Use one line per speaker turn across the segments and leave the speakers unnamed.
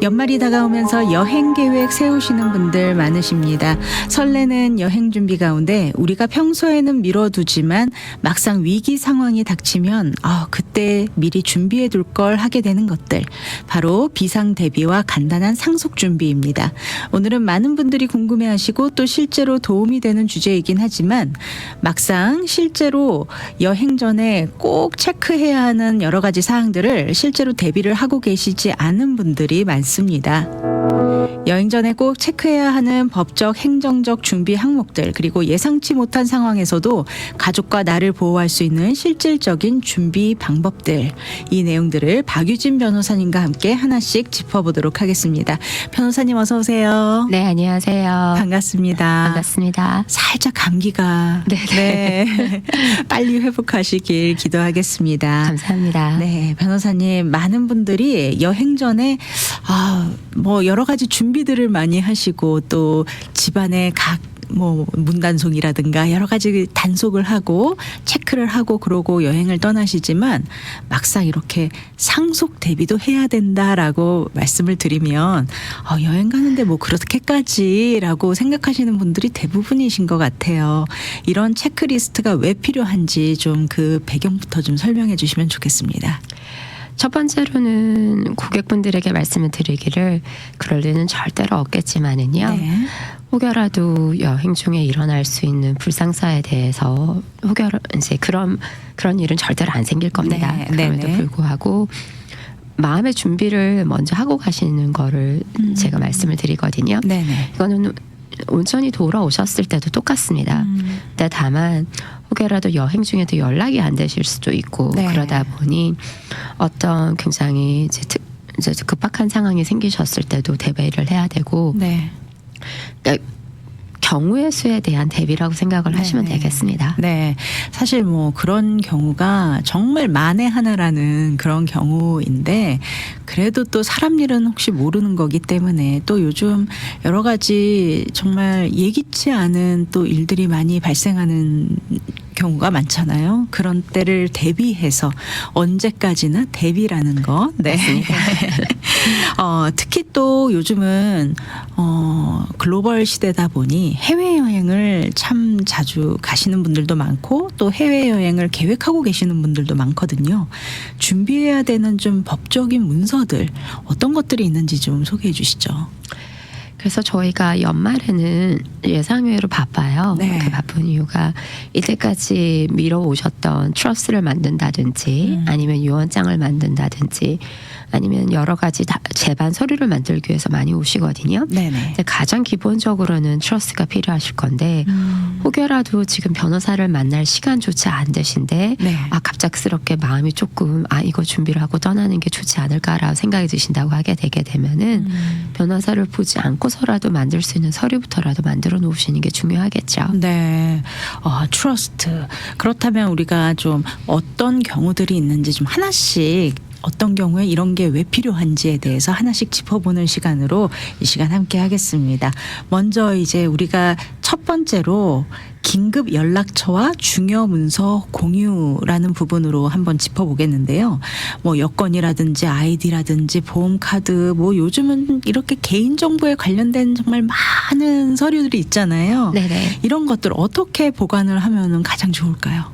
연말이 다가오면서 여행 계획 세우시는 분들 많으십니다. 설레는 여행 준비 가운데 우리가 평소에는 미뤄두지만 막상 위기 상황이 닥치면 그때 미리 준비해 둘 걸 하게 되는 것들. 바로 비상 대비와 간단한 상속 준비입니다. 오늘은 많은 분들이 궁금해하시고 또 실제로 도움이 되는 주제이긴 하지만 막상 실제로 여행 전에 꼭 체크해야 하는 여러 가지 사항들을 실제로 대비를 하고 계시지 않은 분들이 많습니다. 여행 전에 꼭 체크해야 하는 법적, 행정적 준비 항목들, 그리고 예상치 못한 상황에서도 가족과 나를 보호할 수 있는 실질적인 준비 방법들, 이 내용들을 박유진 변호사님과 함께 하나씩 짚어보도록 하겠습니다. 변호사님 어서 오세요.
네, 안녕하세요.
반갑습니다.
반갑습니다.
살짝 감기가 네. 빨리 회복하시길 기도하겠습니다.
감사합니다.
네, 변호사님, 많은 분들이 여행 전에 여러 가지 준비들을 많이 하시고 또 집안의 각 문단속이라든가 여러 가지 단속을 하고 체크를 하고 그러고 여행을 떠나시지만 막상 이렇게 상속 대비도 해야 된다라고 말씀을 드리면 여행 가는데 그렇게까지라고 생각하시는 분들이 대부분이신 것 같아요. 이런 체크리스트가 왜 필요한지 좀 그 배경부터 좀 설명해 주시면 좋겠습니다.
첫 번째로는 고객분들에게 말씀을 드리기를 그럴 리는 절대로 없겠지만은요.
네.
혹여라도 여행 중에 일어날 수 있는 불상사에 대해서 이제 그런 일은 절대로 안 생길 겁니다.
네.
그럼에도
네네.
불구하고 마음의 준비를 먼저 하고 가시는 거를 제가 말씀을 드리거든요.
네네.
이거는 온전히 돌아오셨을 때도 똑같습니다. 근데 다만 혹여라도 여행 중에도 연락이 안 되실 수도 있고
네.
그러다 보니 어떤 굉장히 이제 급박한 상황이 생기셨을 때도 대비를 해야 되고
네.
그러니까 경우의 수에 대한 대비라고 생각을 하시면 되겠습니다.
네. 사실 그런 경우가 정말 만에 하나라는 그런 경우인데 그래도 또 사람 일은 혹시 모르는 거기 때문에 또 요즘 여러 가지 정말 예기치 않은 또 일들이 많이 발생하는 경우가 많잖아요. 그런 때를 대비해서 언제까지나 대비라는 거. 네. 특히 또 요즘은 글로벌 시대다 보니 해외여행을 참 자주 가시는 분들도 많고 또 해외여행을 계획하고 계시는 분들도 많거든요. 준비해야 되는 좀 법적인 문서들 어떤 것들이 있는지 좀 소개해 주시죠.
그래서 저희가 연말에는 예상외로 바빠요.
네.
그 바쁜 이유가 이때까지 미뤄오셨던 트러스를 만든다든지 아니면 유언장을 만든다든지 아니면 여러 가지 제반 서류를 만들기 위해서 많이 오시거든요.
네네.
가장 기본적으로는 트러스가 필요하실 건데 혹여라도 지금 변호사를 만날 시간조차 안 되신데
네.
갑작스럽게 마음이 조금 이거 준비를 하고 떠나는 게 좋지 않을까라고 생각이 드신다고 하게 되게 되면은 변호사를 보지 않고서라도 만들 수 있는 서류부터라도 만들어 놓으시는 게 중요하겠죠.
네. 트러스트. 그렇다면 우리가 좀 어떤 경우들이 있는지 좀 하나씩 어떤 경우에 이런 게 왜 필요한지에 대해서 하나씩 짚어보는 시간으로 이 시간 함께 하겠습니다. 먼저 이제 우리가 첫 번째로 긴급 연락처와 중요 문서 공유라는 부분으로 한번 짚어보겠는데요. 여권이라든지 아이디라든지 보험카드 요즘은 이렇게 개인정보에 관련된 정말 많은 서류들이 있잖아요.
네네.
이런 것들 어떻게 보관을 하면 가장 좋을까요?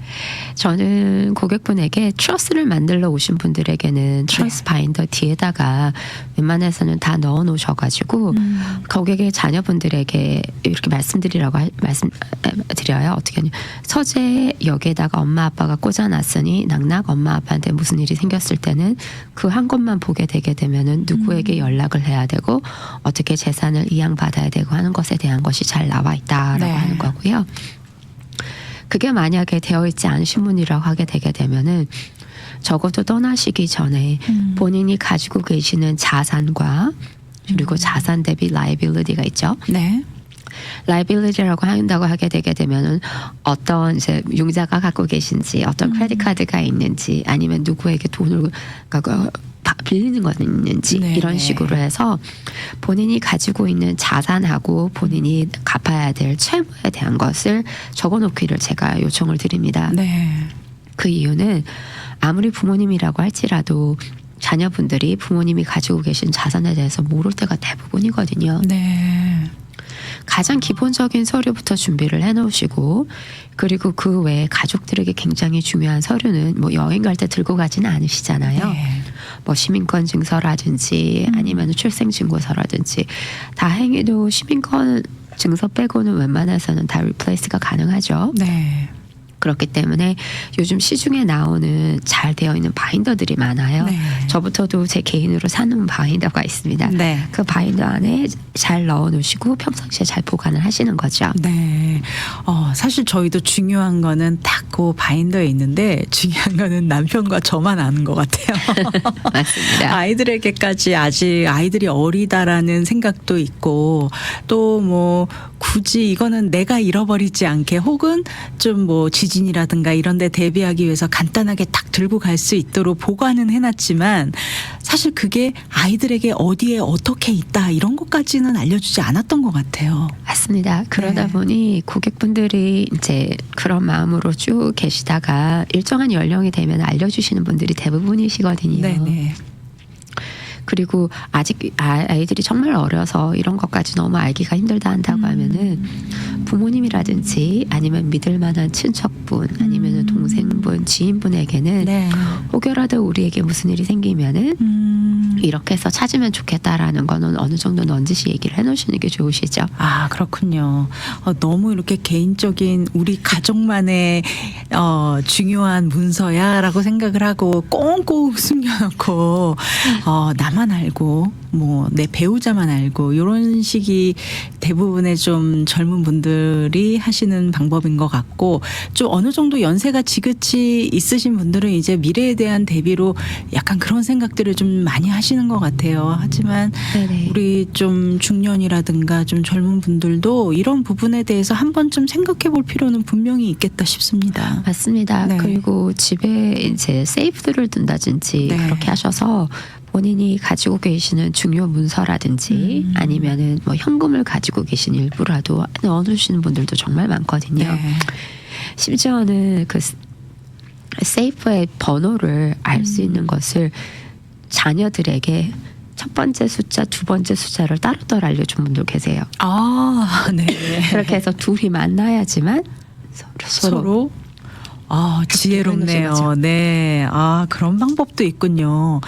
저는 고객분에게 트러스를 만들러 오신 분들에게는 트러스 바인더 뒤에다가 웬만해서는 다 넣어 놓으셔가지고 고객의 자녀분들에게 이렇게 말씀드려요. 어떻게 하냐. 서재 여기에다가 엄마 아빠가 꽂아놨으니 낙낙 엄마 아빠한테 무슨 일이 생겼을 때는 그 한 것만 보게 되게 되면은 누구에게 연락을 해야 되고 어떻게 재산을 이양받아야 되고 하는 것에 대한 것이 잘 나와 있다라고 하는 거고요. 그게 만약에 되어 있지 않으신 분이라고 하게 되게 되면은 적어도 떠나시기 전에 본인이 가지고 계시는 자산과 그리고 자산 대비 라이빌리티가 있죠.
네.
라이빌리티라고 한다고 하게 되게 되면은 어떤 이제 융자가 갖고 계신지 어떤 크레딧 카드가 있는지 아니면 누구에게 돈을 빌리는 건 있는지
네,
이런
네.
식으로 해서 본인이 가지고 있는 자산하고 본인이 갚아야 될 채무에 대한 것을 적어놓기를 제가 요청을 드립니다.
네.
그 이유는 아무리 부모님이라고 할지라도 자녀분들이 부모님이 가지고 계신 자산에 대해서 모를 때가 대부분이거든요.
네.
가장 기본적인 서류부터 준비를 해놓으시고, 그리고 그 외에 가족들에게 굉장히 중요한 서류는 뭐 여행 갈 때 들고 가지는 않으시잖아요.
네.
뭐 시민권 증서라든지 아니면 출생신고서라든지 다행히도 시민권 증서 빼고는 웬만해서는 다 리플레이스가 가능하죠.
네.
그렇기 때문에 요즘 시중에 나오는 잘 되어 있는 바인더들이 많아요.
네.
저부터도 제 개인으로 사놓은 바인더가 있습니다.
네.
그 바인더 안에 잘 넣어 놓으시고 평상시에 잘 보관을 하시는 거죠.
네. 사실 저희도 중요한 거는 딱 그 바인더에 있는데 중요한 거는 남편과 저만 아는 것 같아요.
맞습니다.
아이들에게까지 아직 아이들이 어리다라는 생각도 있고 또 뭐 굳이 이거는 내가 잃어버리지 않게 혹은 좀 뭐 지진이라든가 이런 데 대비하기 위해서 간단하게 딱 들고 갈 수 있도록 보관은 해놨지만 사실 그게 아이들에게 어디에 어떻게 있다 이런 것까지는 알려주지 않았던 것 같아요.
맞습니다. 그러다
네.
보니 고객분들이 이제 그런 마음으로 쭉 계시다가 일정한 연령이 되면 알려주시는 분들이 대부분이시거든요.
네네.
그리고 아직 아이들이 정말 어려서 이런 것까지 너무 알기가 힘들다 한다고 하면은 부모님이라든지 아니면 믿을 만한 친척분 아니면 동생분, 지인분에게는
네.
혹여라도 우리에게 무슨 일이 생기면은 이렇게 해서 찾으면 좋겠다라는 거는 어느 정도 넌지시 얘기를 해놓으시는 게 좋으시죠.
아, 그렇군요. 너무 이렇게 개인적인 우리 가족만의 중요한 문서야라고 생각을 하고 꽁꽁 숨겨놓고 나만 알고 뭐 내 배우자만 알고 이런 식이 대부분의 좀 젊은 분들이 하시는 방법인 것 같고 좀 어느 정도 연세가 지긋이 있으신 분들은 이제 미래에 대한 대비로 약간 그런 생각들을 좀 많이 하시는 것 같아요. 하지만
네네.
우리 좀 중년이라든가 좀 젊은 분들도 이런 부분에 대해서 한 번쯤 생각해 볼 필요는 분명히 있겠다 싶습니다.
맞습니다.
네.
그리고 집에 이제 세이프들을 둔다든지
네.
그렇게 하셔서 본인이 가지고 계시는 중요 문서라든지 아니면은 뭐 현금을 가지고 계신 일부라도 넣어두시는 분들도 정말 많거든요.
네.
심지어는 그 세이프의 번호를 알 수 있는 것을 자녀들에게 첫 번째 숫자, 두 번째 숫자를 따로따로 알려준 분들 계세요.
아, 네.
그렇게 해서 둘이 만나야지만 서로
지혜롭네요.
거죠.
네. 그런 방법도 있군요.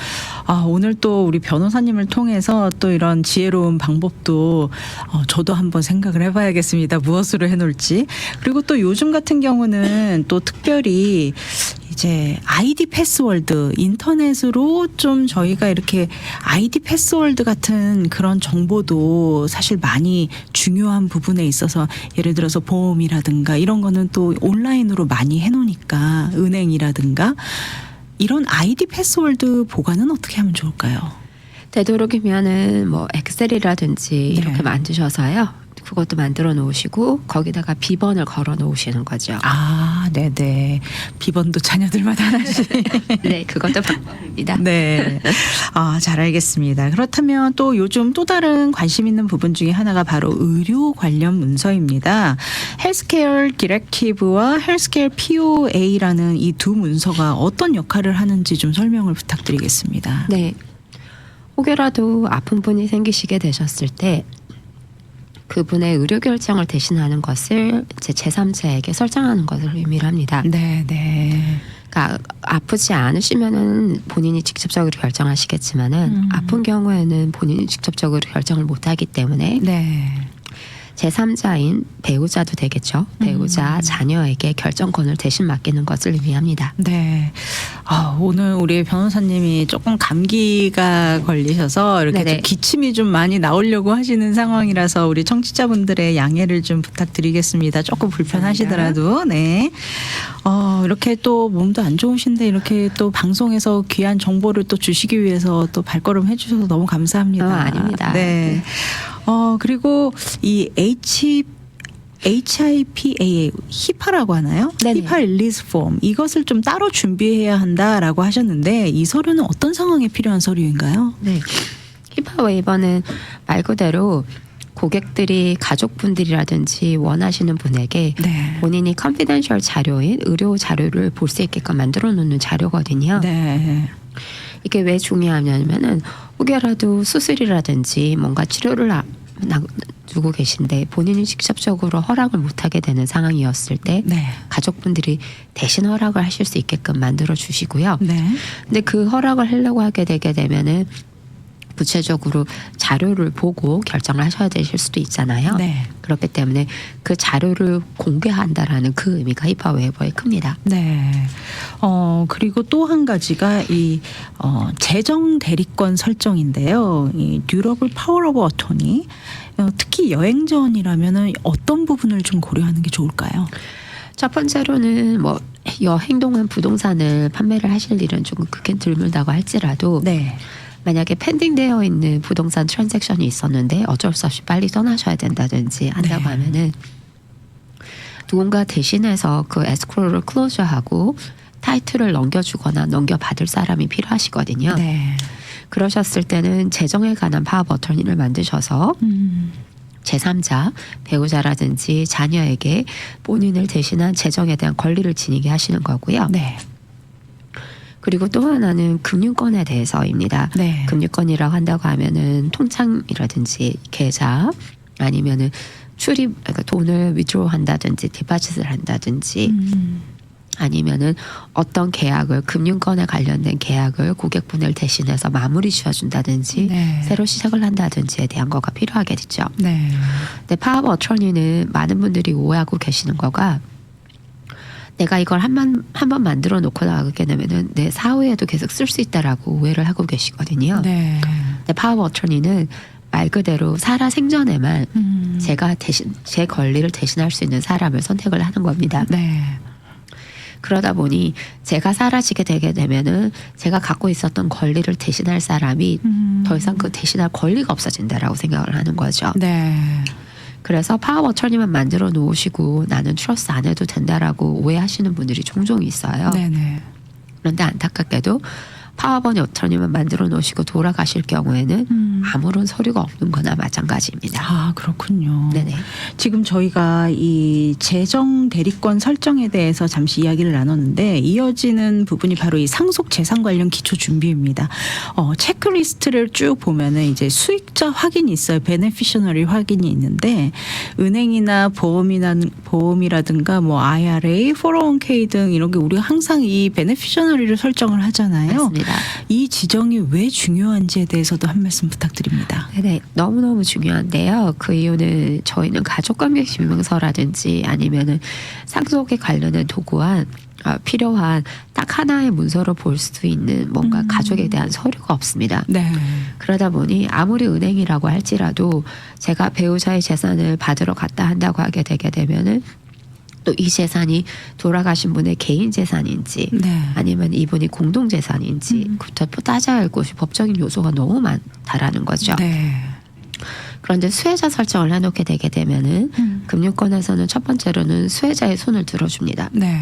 오늘 또 우리 변호사님을 통해서 또 이런 지혜로운 방법도 저도 한번 생각을 해봐야겠습니다. 무엇으로 해놓을지. 그리고 또 요즘 같은 경우는 또 특별히 이제 아이디 패스워드 인터넷으로 좀 저희가 이렇게 아이디 패스워드 같은 그런 정보도 사실 많이 중요한 부분에 있어서 예를 들어서 보험이라든가 이런 거는 또 온라인으로 많이 해놓으니까 은행이라든가 이런 아이디 패스워드 보관은 어떻게 하면 좋을까요?
되도록이면은 뭐 엑셀이라든지
네.
이렇게 만드셔서요. 그것도 만들어 놓으시고 거기다가 비번을 걸어 놓으시는 거죠.
네네. 비번도 자녀들마다 하나씩.
네, 그것도 방법입니다.
네. 잘 알겠습니다. 그렇다면 또 요즘 또 다른 관심 있는 부분 중에 하나가 바로 의료 관련 문서입니다. 헬스케어 디렉티브와 헬스케어 POA라는 이 두 문서가 어떤 역할을 하는지 좀 설명을 부탁드리겠습니다.
네. 혹여라도 아픈 분이 생기시게 되셨을 때 그분의 의료 결정을 대신하는 것을 이제 제3자에게 설정하는 것을 의미를 합니다.
네, 네.
그러니까 아프지 않으시면은 본인이 직접적으로 결정하시겠지만은 아픈 경우에는 본인이 직접적으로 결정을 못하기 때문에
네.
제3자인 배우자도 되겠죠. 배우자, 자녀에게 결정권을 대신 맡기는 것을 의미합니다.
네. 오늘 우리 변호사님이 조금 감기가 걸리셔서 이렇게
네네.
좀 기침이 좀 많이 나오려고 하시는 상황이라서 우리 청취자분들의 양해를 좀 부탁드리겠습니다. 조금 불편하시더라도. 네. 이렇게 또 몸도 안 좋으신데 이렇게 또 방송에서 귀한 정보를 또 주시기 위해서 또 발걸음 해주셔서 너무 감사합니다.
아닙니다.
네. 그리고 이 HIPAA, 히파라고 하나요?
네네.
히파 릴리즈 폼 이것을 좀 따로 준비해야 한다라고 하셨는데 이 서류는 어떤 상황에 필요한 서류인가요?
네. 히파 웨이버는 말 그대로 고객들이 가족분들이라든지 원하시는 분에게
네.
본인이 컨피덴셜 자료인 의료 자료를 볼 수 있게끔 만들어 놓는 자료거든요.
네.
이게 왜 중요하냐면은 혹여라도 수술이라든지 뭔가 치료를 두고 계신데 본인이 직접적으로 허락을 못하게 되는 상황이었을 때
네.
가족분들이 대신 허락을 하실 수 있게끔 만들어 주시고요.
네.
근데 그 허락을 하려고 하게 되게 되면은 구체적으로 자료를 보고 결정을 하셔야 되실 수도 있잖아요.
네.
그렇기 때문에 그 자료를 공개한다라는 그 의미가 히파웨이버에 큽니다.
네. 그리고 또 한 가지가 이 재정 대리권 설정인데요. 이 듀러블 파워 오브 어토니. 특히 여행 전이라면은 어떤 부분을 좀 고려하는 게 좋을까요?
첫 번째로는 뭐 여행 동안 부동산을 판매를 하실 일은 조금 크게 드물다고 할지라도
네.
만약에 펜딩되어 있는 부동산 트랜잭션이 있었는데 어쩔 수 없이 빨리 떠나셔야 된다든지 한다고
네.
하면은 누군가 대신해서 그 에스크로를 클로즈하고 타이틀을 넘겨주거나 넘겨받을 사람이 필요하시거든요.
네.
그러셨을 때는 재정에 관한 파워 어터니를 만드셔서 제3자, 배우자라든지 자녀에게 본인을 대신한 재정에 대한 권리를 지니게 하시는 거고요.
네.
그리고 또 하나는 금융권에 대해서입니다.
네.
금융권이라고 한다고 하면은 통장이라든지 계좌 아니면은 출입 그러니까 돈을 위드로 한다든지 디파짓을 한다든지 아니면은 어떤 계약을 금융권에 관련된 계약을 고객분을 대신해서 마무리 지어준다든지
네.
새로 시작을 한다든지에 대한 거가 필요하겠죠.
네.
근데 파워 어터니는 많은 분들이 오해하고 계시는 거가 내가 이걸 한 번 만들어 놓고 나가게 되면은 내 사후에도 계속 쓸 수 있다라고 오해를 하고 계시거든요.
네.
근데 파워 어터니는 말 그대로 살아 생전에만 제가 대신 제 권리를 대신할 수 있는 사람을 선택을 하는 겁니다.
네.
그러다 보니 제가 사라지게 되게 되면은 제가 갖고 있었던 권리를 대신할 사람이 더 이상 그 대신할 권리가 없어진다라고 생각을 하는 거죠.
네.
그래서 파워 어터니만 만들어 놓으시고 나는 트러스트 안 해도 된다라고 오해하시는 분들이 종종 있어요.
네네.
그런데 안타깝게도 파워 어터니만 만들어 놓으시고 돌아가실 경우에는 아무런 서류가 없는 거나 마찬가지입니다.
아, 그렇군요.
네네.
지금 저희가 이 재정 대리권 설정에 대해서 잠시 이야기를 나눴는데 이어지는 부분이 바로 이 상속 재산 관련 기초 준비입니다. 체크리스트를 쭉 보면은 이제 수익자 확인이 있어요. 베네피셔너리 확인이 있는데 은행이나 보험이라든가 뭐 IRA, 401k 등 이런 게 우리가 항상 이 베네피셔너리를 설정을 하잖아요.
맞습니다.
이 지정이 왜 중요한지에 대해서도 한 말씀 부탁드립니다.
네네. 너무너무 중요한데요. 그 이유는 저희는 가족관계증명서라든지 아니면은 상속에 관련된 도구와 필요한 딱 하나의 문서로 볼 수 있는 뭔가 가족에 대한 서류가 없습니다.
네.
그러다 보니 아무리 은행이라고 할지라도 제가 배우자의 재산을 받으러 갔다 한다고 하게 되게 되면은 또 이 재산이 돌아가신 분의 개인 재산인지
네.
아니면 이분이 공동 재산인지부터 따져야 할 것이 법적인 요소가 너무 많다라는 거죠.
네.
그런데 수혜자 설정을 해놓게 되게 되면은 금융권에서는 첫 번째로는 수혜자의 손을 들어줍니다.
네.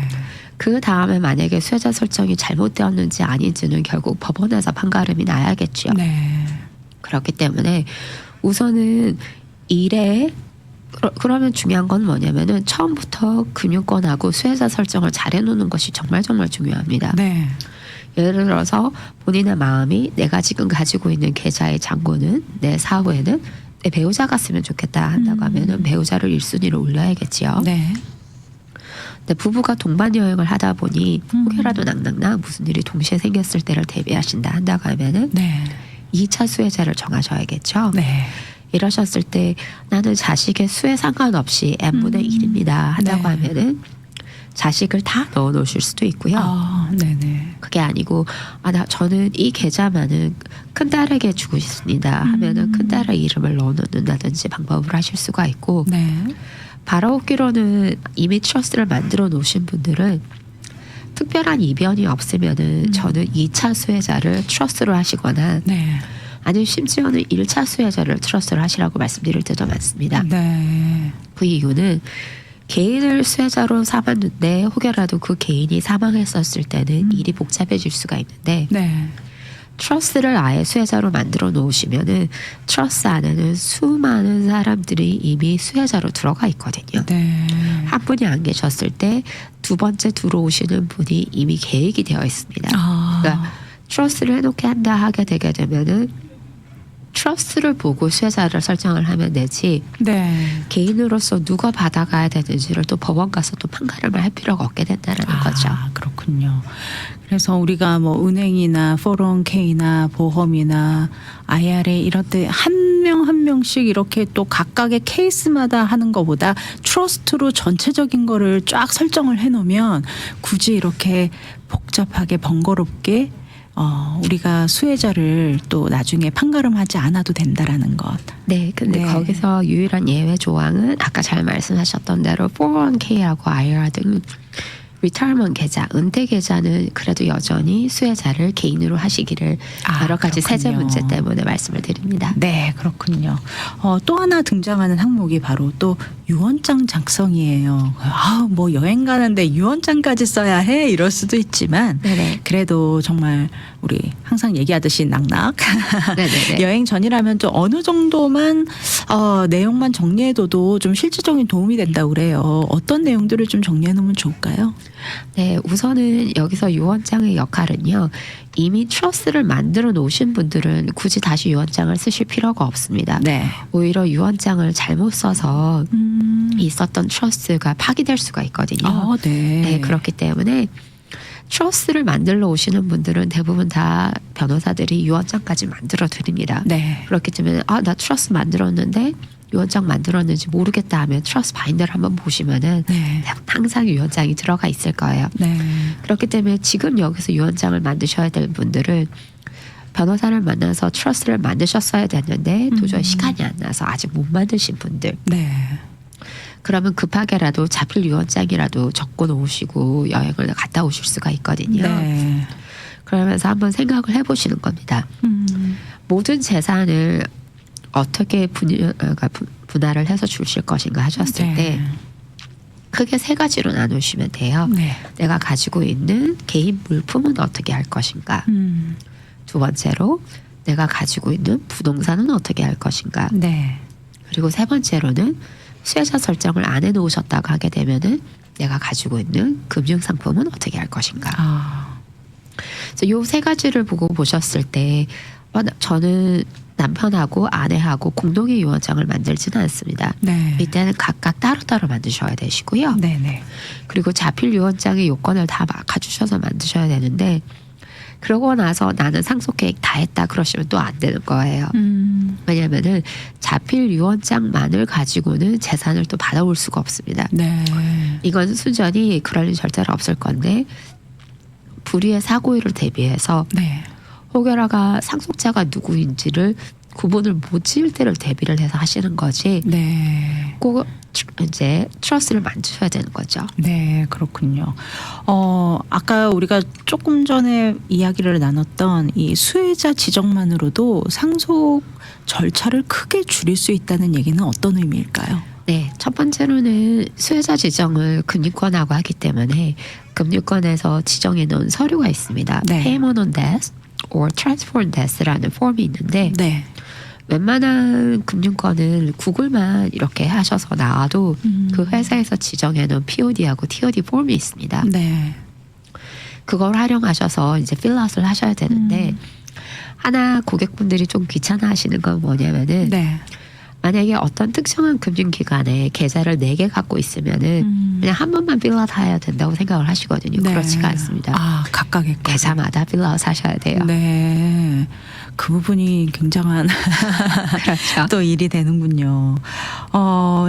그 다음에 만약에 수혜자 설정이 잘못되었는지 아닌지는 결국 법원에서 판가름이 나야겠죠.
네.
그렇기 때문에 우선은 그러면 중요한 건 뭐냐면은 처음부터 금융권하고 수혜자 설정을 잘 해놓는 것이 정말 중요합니다.
네.
예를 들어서 본인의 마음이 내가 지금 가지고 있는 계좌의 잔고는 내 사후에는 내 배우자가 쓰면 좋겠다 한다고 하면은 배우자를 1순위로 올려야겠지요.
네.
근데 부부가 동반 여행을 하다 보니 혹여라도 낭낭나 무슨 일이 동시에 생겼을 때를 대비하신다 한다고 하면은
네.
2차 수혜자를 정하셔야겠죠.
네.
이러셨을 때 나는 자식의 수에 상관없이 n분의 1입니다 한다고
네.
하면은 자식을 다 넣어 놓으실 수도 있고요.
아, 네네.
그게 아니고 저는 이 계좌만은 큰딸에게 주고 싶습니다 하면은 큰딸의 이름을 넣어 놓는다든지 방법을 하실 수가 있고
네.
바라옵기로는 이미 트러스트를 만들어 놓으신 분들은 특별한 이변이 없으면은 저는 2차 수혜자를 트러스트로 하시거나
네.
아니면 심지어는 1차 수혜자를 트러스트를 하시라고 말씀드릴 때도 많습니다.
네.
그 이유는 개인을 수혜자로 삼았는데 혹여라도 그 개인이 사망했었을 때는 일이 복잡해질 수가 있는데
네.
트러스트를 아예 수혜자로 만들어 놓으시면은 트러스트 안에는 수많은 사람들이 이미 수혜자로 들어가 있거든요.
네.
한 분이 안 계셨을 때 두 번째 들어오시는 분이 이미 계획이 되어 있습니다.
아.
그러니까 트러스를 해놓게 한다 하게 되게 되면은 트러스를 보고 수혜자를 설정을 하면 되지
네.
개인으로서 누가 받아가야 되는지를 또 법원 가서 또 판가름을 할 필요가 없게 된다는 거죠.
그렇군요. 그래서 우리가 뭐 은행이나 401k나 보험이나 IRA 이런 때 한 명 한 명씩 이렇게 또 각각의 케이스마다 하는 것보다 트러스트로 전체적인 거를 쫙 설정을 해놓으면 굳이 이렇게 복잡하게 번거롭게 우리가 수혜자를 또 나중에 판가름하지 않아도 된다라는 것.
네, 근데
네.
거기서 유일한 예외 조항은 아까 잘 말씀하셨던 대로 401k하고 IRA 등 리타이먼트 계좌, 은퇴 계좌는 그래도 여전히 수혜자를 개인으로 하시기를 여러 가지 세제
그렇군요.
문제 때문에 말씀을 드립니다.
네, 그렇군요. 또 하나 등장하는 항목이 바로 또 유언장 작성이에요. 뭐 여행 가는데 유언장까지 써야 해? 이럴 수도 있지만
네네.
그래도 정말 우리 항상 얘기하듯이 낙낙
네네네.
여행 전이라면 좀 어느 정도만 내용만 정리해둬도 좀 실질적인 도움이 된다고 그래요. 어떤 내용들을 좀 정리해 놓으면 좋을까요?
네, 우선은 여기서 유언장의 역할은요. 이미 트러스를 만들어 놓으신 분들은 굳이 다시 유언장을 쓰실 필요가 없습니다.
네.
오히려 유언장을 잘못 써서 있었던 트러스가 파기될 수가 있거든요.
네.
네, 그렇기 때문에 트러스를 만들러 오시는 분들은 대부분 다 변호사들이 유언장까지 만들어 드립니다.
네.
그렇기 때문에 나 트러스 만들었는데 유언장 만들었는지 모르겠다 하면 트러스 바인더를 한번 보시면은
네.
항상 유언장이 들어가 있을 거예요.
네.
그렇기 때문에 지금 여기서 유언장을 만드셔야 될 분들은 변호사를 만나서 트러스를 만드셨어야 됐는데 도저히 시간이 안 나서 아직 못 만드신 분들,
네.
그러면 급하게라도 자필 유언장이라도 적고 놓으시고 여행을 갔다 오실 수가 있거든요.
네.
그러면서 한번 생각을 해보시는 겁니다. 모든 재산을 어떻게 분할을 해서 주실 것인가 하셨을
네.
때 크게 세 가지로 나누시면 돼요.
네.
내가 가지고 있는 개인 물품은 어떻게 할 것인가. 두 번째로 내가 가지고 있는 부동산은 어떻게 할 것인가.
네.
그리고 세 번째로는 수혜자 설정을 안 해놓으셨다고 하게 되면은 내가 가지고 있는 금융상품은 어떻게 할 것인가. 그래서 요 세 가지를 보고 보셨을 때 저는 남편하고 아내하고 공동의 유언장을 만들지는 않습니다.
네.
이때는 각각 따로따로 만드셔야 되시고요.
네네.
그리고 자필 유언장의 요건을 다 갖추셔서 만드셔야 되는데 그러고 나서 나는 상속계획 다 했다 그러시면 또 안 되는 거예요. 왜냐면은 자필 유언장만을 가지고는 재산을 또 받아올 수가 없습니다.
네.
이건 순전히 그럴 일 절대로 없을 건데 불의의 사고일을 대비해서
네.
혹여라가 상속자가 누구인지를 구분을 못 지을 때를 대비를 해서 하시는 거지.
네.
꼭 이제 트러스를 만드셔야 되는 거죠.
네, 그렇군요. 아까 우리가 조금 전에 이야기를 나눴던 이 수혜자 지정만으로도 상속 절차를 크게 줄일 수 있다는 얘기는 어떤 의미일까요?
네, 첫 번째로는 수혜자 지정을 금융권하고 하기 때문에 금융권에서 지정해 놓은 서류가 있습니다.
네.
Payment on Death or Transfer on Death라는 폼이 있는데
네.
웬만한 금융권은 구글만 이렇게 하셔서 나와도 그 회사에서 지정해 놓은 POD하고 TOD 폼이 있습니다.
네.
그걸 활용하셔서 이제 필라웃을 하셔야 되는데 하나 고객분들이 좀 귀찮아하시는 건 뭐냐면은
네.
만약에 어떤 특정한 금융기관에 계좌를 4개 갖고 있으면은 그냥 한 번만 필라웃 해야 된다고 생각을 하시거든요.
네.
그렇지가 않습니다.
각각의 거.
계좌마다 필라웃 하셔야 돼요.
네. 그 부분이 굉장한
그렇죠.
또 일이 되는군요.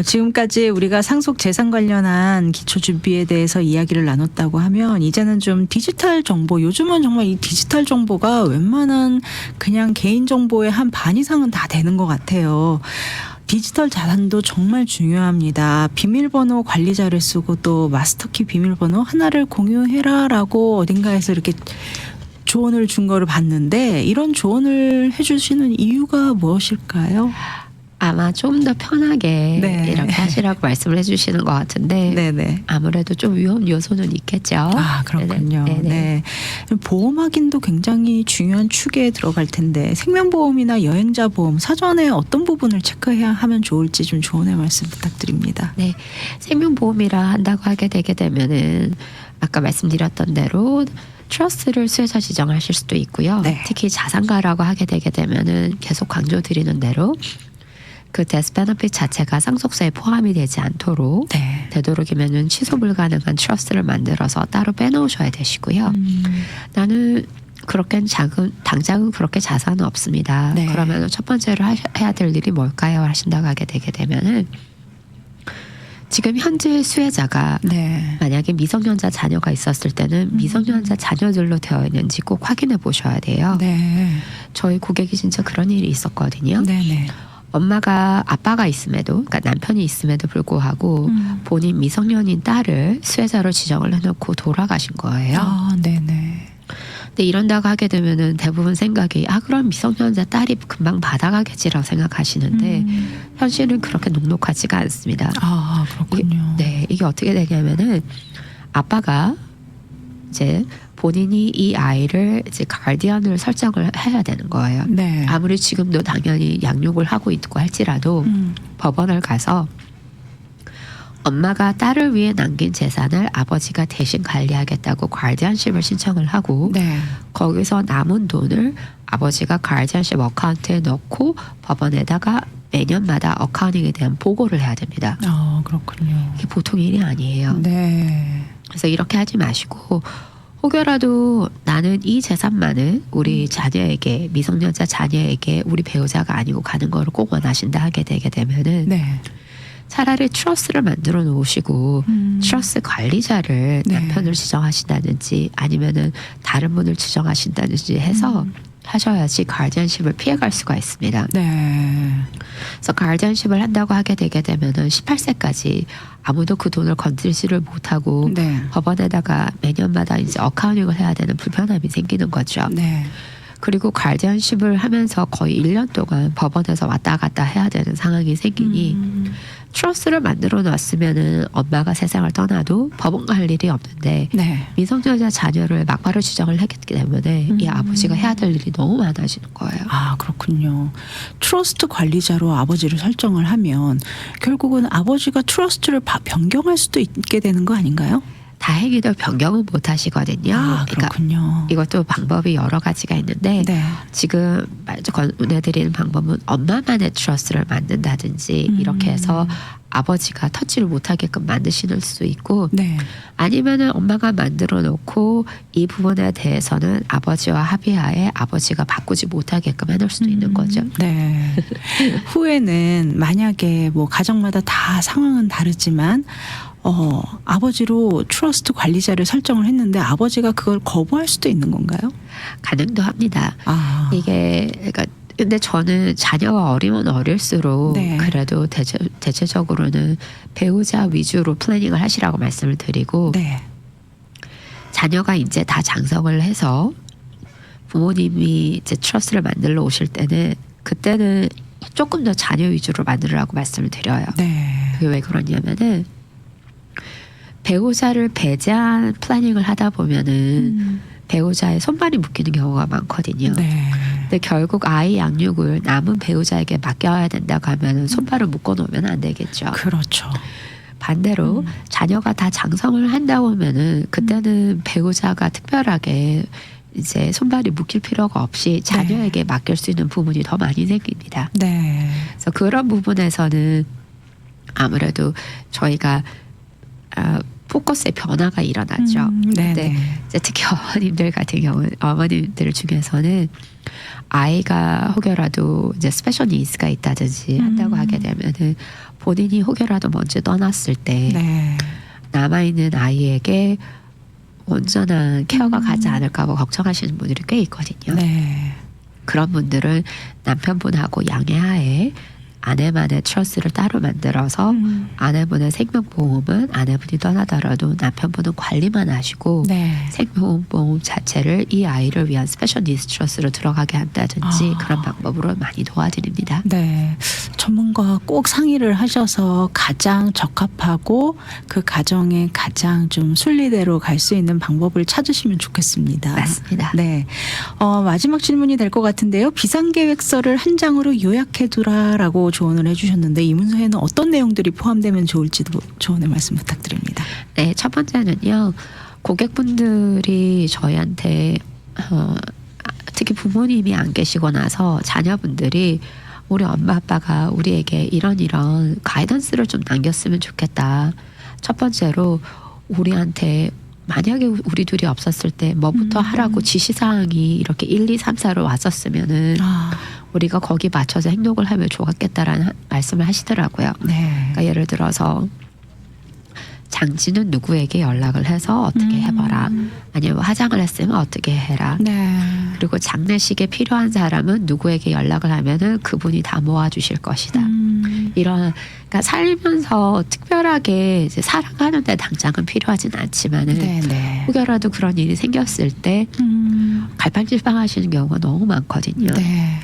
지금까지 우리가 상속 재산 관련한 기초 준비에 대해서 이야기를 나눴다고 하면 이제는 좀 디지털 정보, 요즘은 정말 이 디지털 정보가 웬만한 그냥 개인 정보의 한 반 이상은 다 되는 것 같아요. 디지털 자산도 정말 중요합니다. 비밀번호 관리자를 쓰고 또 마스터키 비밀번호 하나를 공유해라라고 어딘가에서 이렇게 조언을 준 거를 봤는데 이런 조언을 해주시는 이유가 무엇일까요?
아마 좀 더 편하게
네.
이렇게 하시라고 말씀을 해주시는 것 같은데
네네.
아무래도 좀 위험 요소는 있겠죠.
그렇군요.
네네.
네. 보험 확인도 굉장히 중요한 축에 들어갈 텐데 생명보험이나 여행자 보험 사전에 어떤 부분을 체크해야 하면 좋을지 좀 조언의 말씀 부탁드립니다.
네, 생명보험이라 한다고 하게 되게 되면은 아까 말씀드렸던 대로 트러스트를 수혜자 지정하실 수도 있고요.
네.
특히 자산가라고 하게 되게 되면은 계속 강조드리는 대로 그 데스 베너핏 자체가 상속세에 포함이 되지 않도록
네.
되도록이면은 취소 불가능한 트러스트를 만들어서 따로 빼놓으셔야 되시고요. 나는 그렇게 당장은 그렇게 자산은 없습니다.
네.
그러면 첫 번째로 해야 될 일이 뭘까요? 하신다고 하게 되게 되면은 지금 현재 수혜자가
네.
만약에 미성년자 자녀가 있었을 때는 미성년자 자녀들로 되어 있는지 꼭 확인해 보셔야 돼요.
네.
저희 고객이 진짜 그런 일이 있었거든요.
네네.
아빠가 있음에도, 그러니까 남편이 있음에도 불구하고 본인 미성년인 딸을 수혜자로 지정을 해놓고 돌아가신 거예요.
아, 네네.
근데 이런다고 하게 되면은 대부분 생각이 그럼 미성년자 딸이 금방 받아가겠지라고 생각하시는데 현실은 그렇게 녹록하지가 않습니다.
아, 그렇군요.
이게 어떻게 되냐면은 아빠가 이제 본인이 이 아이를 이제 가디언을 설정을 해야 되는 거예요.
네.
아무리 지금도 당연히 양육을 하고 있고 할지라도 법원을 가서 엄마가 딸을 위해 남긴 재산을 아버지가 대신 관리하겠다고 가디언십을 신청을 하고
네.
거기서 남은 돈을 아버지가 가디언십 어카운트에 넣고 법원에다가 매년마다 어카운팅에 대한 보고를 해야 됩니다.
아, 그렇군요.
이게 보통 일이 아니에요.
네.
그래서 이렇게 하지 마시고 혹여라도 나는 이 재산만을 우리 자녀에게 미성년자 자녀에게 우리 배우자가 아니고 가는 거를 꼭 원하신다 하게 되게 되면은
네.
차라리 트러스를 만들어 놓으시고 트러스 관리자를
네.
남편을 지정하신다든지 아니면은 다른 분을 지정하신다든지 해서 하셔야지 가디언십을 피해갈 수가 있습니다.
네.
그래서 가디언십을 한다고 하게 되게 되면은 18세까지 아무도 그 돈을 건들지를 못하고
네.
법원에다가 매년마다 이제 어카운팅을 해야 되는 불편함이 생기는 거죠.
네.
그리고 가디언십을 하면서 거의 1년 동안 법원에서 왔다 갔다 해야 되는 상황이 생기니 트러스를 만들어 놨으면은 엄마가 세상을 떠나도 법원 갈 일이 없는데
네.
미성년자 자녀를 막바로 지정을 했기 때문에 이 아버지가 해야 될 일이 너무 많아지는 거예요.
아, 그렇군요. 트러스트 관리자로 아버지를 설정을 하면 결국은 아버지가 트러스트를 변경할 수도 있게 되는 거 아닌가요?
다행히도 변경은 못 하시거든요.
아, 그렇군요.
이것도 방법이 여러 가지가 있는데
네.
지금 권해드리는 방법은 엄마만의 트러스를 만든다든지 이렇게 해서 아버지가 터치를 못하게끔 만드시는 수도 있고
네.
아니면은 엄마가 만들어 놓고 이 부분에 대해서는 아버지와 합의하에 아버지가 바꾸지 못하게끔 해놓을 수도 있는 거죠.
네. 후에는 만약에 뭐 가정마다 다 상황은 다르지만 아버지로 트러스트 관리자를 설정을 했는데 아버지가 그걸 거부할 수도 있는 건가요?
가능도 합니다.
아.
이게 그러니까 근데 저는 자녀가 어리면 어릴수록
네.
그래도 대체적으로는 배우자 위주로 플래닝을 하시라고 말씀을 드리고
네.
자녀가 이제 다 장성을 해서 부모님이 이제 트러스를 만들러 오실 때는 그때는 조금 더 자녀 위주로 만들으라고 말씀을 드려요.
네.
그게 왜 그러냐면은 배우자를 배제한 플래닝을 하다 보면은 배우자의 손발이 묶이는 경우가 많거든요.
네.
근데 결국 아이 양육을 남은 배우자에게 맡겨야 된다고 하면 손발을 묶어 놓으면 안 되겠죠.
그렇죠.
반대로 자녀가 다 장성을 한다고 하면은 그때는 배우자가 특별하게 이제 손발이 묶일 필요가 없이 자녀에게 맡길 수 있는 부분이 더 많이 생깁니다.
네.
그래서 그런 부분에서는 아무래도 저희가 포커스의 변화가 일어나죠.
네.
근데 이제 특히 어머님들 같은 경우는 어머님들 중에서는 아이가 혹여라도 이제 스페셜 니즈가 있다든지 한다고 하게 되면은 본인이 혹여라도 먼저 떠났을 때
네.
남아있는 아이에게 온전한 케어가 가지 않을까 봐 걱정하시는 분들이 꽤 있거든요.
네.
그런 분들은 남편분하고 양해하에 아내만의 트러스를 따로 만들어서 아내분의 생명보험은 아내분이 떠나더라도 남편분은 관리만 하시고
네.
생명보험 자체를 이 아이를 위한 스페셜 니스 트러스로 들어가게 한다든지 그런 방법으로 많이 도와드립니다.
네. 전문가와 꼭 상의를 하셔서 가장 적합하고 그 가정에 가장 좀 순리대로 갈 수 있는 방법을 찾으시면 좋겠습니다.
맞습니다.
네. 마지막 질문이 될 것 같은데요. 비상계획서를 한 장으로 요약해두라라고 조언을 해주셨는데 이 문서에는 어떤 내용들이 포함되면 좋을지도 조언의 말씀 부탁드립니다.
네, 첫 번째는요. 고객분들이 저희한테 특히 부모님이 안 계시고 나서 자녀분들이 우리 엄마 아빠가 우리에게 이런 가이던스를 좀 남겼으면 좋겠다. 첫 번째로 우리한테 만약에 우리 둘이 없었을 때 뭐부터 하라고 지시사항이 이렇게 1, 2, 3, 4로 왔었으면은 우리가 거기 맞춰서 행동을 하면 좋았겠다라는 말씀을 하시더라고요.
네.
그러니까 예를 들어서 장지는 누구에게 연락을 해서 어떻게 해봐라. 아니면 화장을 했으면 어떻게 해라.
네.
그리고 장례식에 필요한 사람은 누구에게 연락을 하면은 그분이 다 모아주실 것이다. 이런, 그러니까 살면서 특별하게 이제 사랑하는데 당장은 필요하진 않지만은
네.
혹여라도 그런 일이 생겼을 때 갈팡질팡하시는 경우가 너무 많거든요.
네.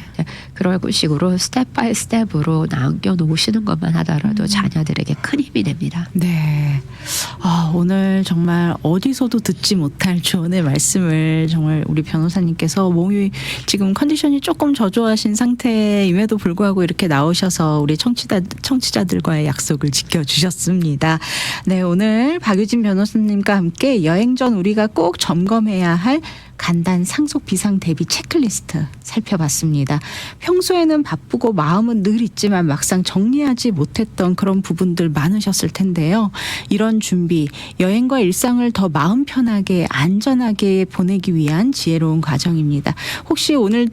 그런 식으로 스텝 바이 스텝으로 남겨놓으시는 것만 하더라도 자녀들에게 큰 힘이 됩니다.
네. 오늘 정말 어디서도 듣지 못할 조언의 말씀을 정말 우리 변호사님께서 몸이 지금 컨디션이 조금 저조하신 상태임에도 불구하고 이렇게 나오셔서 우리 청취자들과의 약속을 지켜주셨습니다. 네, 오늘 박유진 변호사님과 함께 여행 전 우리가 꼭 점검해야 할 간단 상속 비상 대비 체크리스트 살펴봤습니다. 평소에는 바쁘고 마음은 늘 있지만 막상 정리하지 못했던 그런 부분들 많으셨을 텐데요. 이런 준비, 여행과 일상을 더 마음 편하게 안전하게 보내기 위한 지혜로운 과정입니다. 혹시 오늘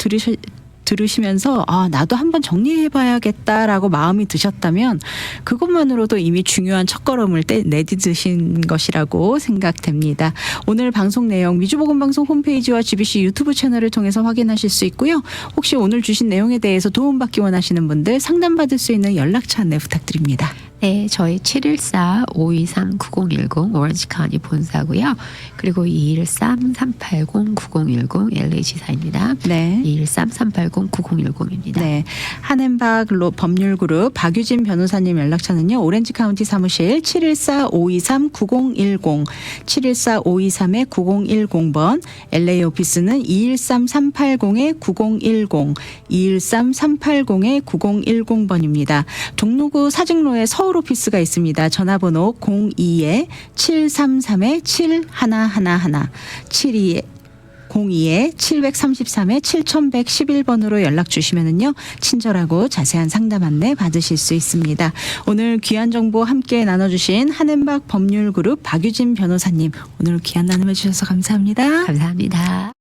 들으시면서 나도 한번 정리해봐야겠다라고 마음이 드셨다면 그것만으로도 이미 중요한 첫걸음을 내딛으신 것이라고 생각됩니다. 오늘 방송 내용 미주보건방송 홈페이지와 GBC 유튜브 채널을 통해서 확인하실 수 있고요. 혹시 오늘 주신 내용에 대해서 도움받기 원하시는 분들 상담받을 수 있는 연락처 안내 부탁드립니다.
네, 저희 714-523-9010 오렌지 카운티 본사고요. 그리고 213-380-9010 LA 지사입니다.
네.
213-380-9010입니다.
네. 한앤박 법률그룹 박유진 변호사님 연락처는요. 오렌지 카운티 사무실 714-523-9010 714-523-9010번 LA 오피스는 213-380-9010 213-380-9010번입니다. 종로구 사직로에 서울 오피스가 있습니다. 전화번호 02-733-7111 02-733-7111번으로 연락 주시면은요. 친절하고 자세한 상담 안내 받으실 수 있습니다. 오늘 귀한 정보 함께 나눠주신 한앤박 법률그룹 박유진 변호사님 오늘 귀한 나눔해 주셔서 감사합니다.
감사합니다.